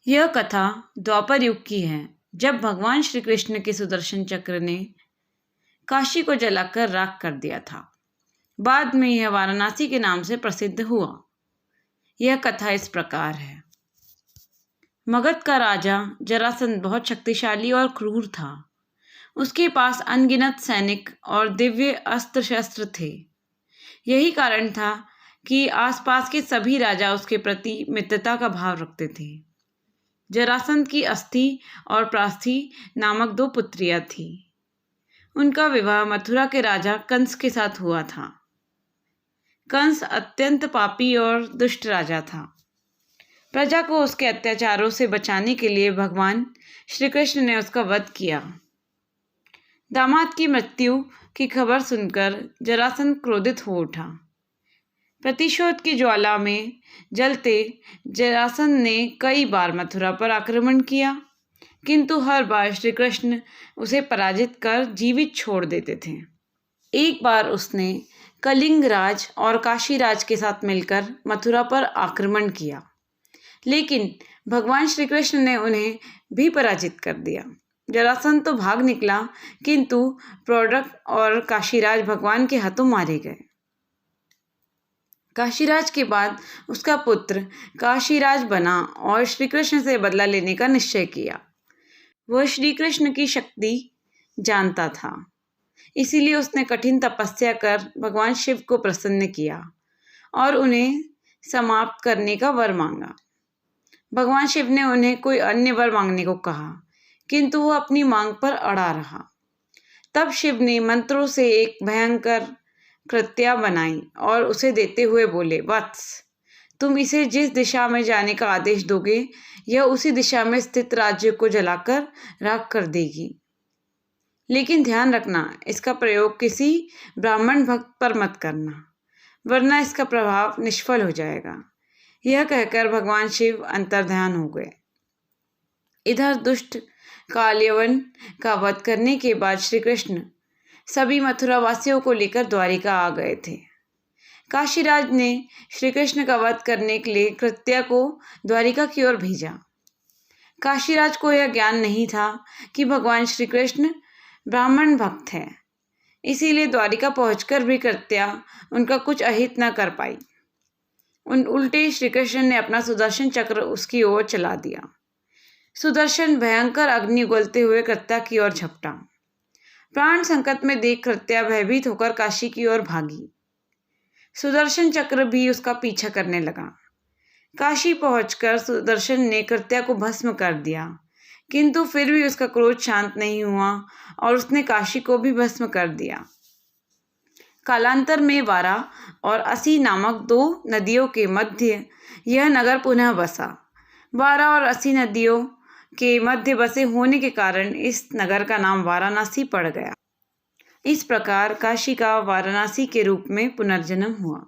यह कथा द्वापर युग की है, जब भगवान श्री कृष्ण के सुदर्शन चक्र ने काशी को जलाकर राख कर दिया था। बाद में यह वाराणसी के नाम से प्रसिद्ध हुआ। यह कथा इस प्रकार है। मगध का राजा जरासंध बहुत शक्तिशाली और क्रूर था। उसके पास अनगिनत सैनिक और दिव्य अस्त्र शस्त्र थे। यही कारण था कि आसपास के सभी राजा उसके प्रति मित्रता का भाव रखते थे। जरासंध की अस्थि और प्रास्थि नामक 2 पुत्रियां थीं। उनका विवाह मथुरा के राजा कंस के साथ हुआ था। कंस अत्यंत पापी और दुष्ट राजा था। प्रजा को उसके अत्याचारों से बचाने के लिए भगवान श्री कृष्ण ने उसका वध किया। दामाद की मृत्यु की खबर सुनकर जरासंध क्रोधित हो उठा। प्रतिशोध की ज्वाला में जलते जरासंध ने कई बार मथुरा पर आक्रमण किया, किंतु हर बार श्री कृष्ण उसे पराजित कर जीवित छोड़ देते थे। एक बार उसने कलिंग राज और काशी राज के साथ मिलकर मथुरा पर आक्रमण किया, लेकिन भगवान श्री कृष्ण ने उन्हें भी पराजित कर दिया। जरासंध तो भाग निकला, किंतु प्रोडक और काशीराज भगवान के हाथों मारे गए। काशीराज के बाद उसका पुत्र काशीराज बना और श्री कृष्ण से बदला लेने का निश्चय किया। वह श्री कृष्ण की शक्ति जानता था, इसीलिए उसने कठिन तपस्या कर भगवान शिव को प्रसन्न किया और उन्हें समाप्त करने का वर मांगा। भगवान शिव ने उन्हें कोई अन्य वर मांगने को कहा, किंतु वह अपनी मांग पर अड़ा रहा। तब शिव ने मंत्रों से एक भयंकर कृत्या बनाई और उसे देते हुए बोले, वत्स, तुम इसे जिस दिशा में जाने का आदेश दोगे, यह उसी दिशा में स्थित राज्य को जलाकर राख कर देगी। लेकिन ध्यान रखना, इसका प्रयोग किसी ब्राह्मण भक्त पर मत करना, वरना इसका प्रभाव निष्फल हो जाएगा। यह कहकर भगवान शिव अंतर्ध्यान हो गए। इधर दुष्ट कालयवन का वध करने के बाद श्री कृष्ण सभी मथुरा वासियों को लेकर द्वारिका आ गए थे। काशीराज ने श्री कृष्ण का वध करने के लिए कृत्या को द्वारिका की ओर भेजा। काशीराज को यह ज्ञान नहीं था कि भगवान श्री कृष्ण ब्राह्मण भक्त है, इसीलिए द्वारिका पहुंचकर भी कृत्या उनका कुछ अहित न कर पाई। उल्टे श्री कृष्ण ने अपना सुदर्शन चक्र उसकी ओर चला दिया। सुदर्शन भयंकर अग्नि उगलते हुए कृत्या की ओर झपटा। प्राण संकट में देख कृत्या भयभीत होकर काशी की ओर भागी। सुदर्शन चक्र भी उसका पीछा करने लगा। काशी पहुंचकर सुदर्शन ने कृत्या को भस्म कर दिया, किंतु फिर भी उसका क्रोध शांत नहीं हुआ और उसने काशी को भी भस्म कर दिया। कालांतर में वारा और असी नामक 2 नदियों के मध्य यह नगर पुनः बसा। वारा और असी नदियों के मध्य बसे होने के कारण इस नगर का नाम वाराणसी पड़ गया। इस प्रकार काशी का वाराणसी के रूप में पुनर्जन्म हुआ।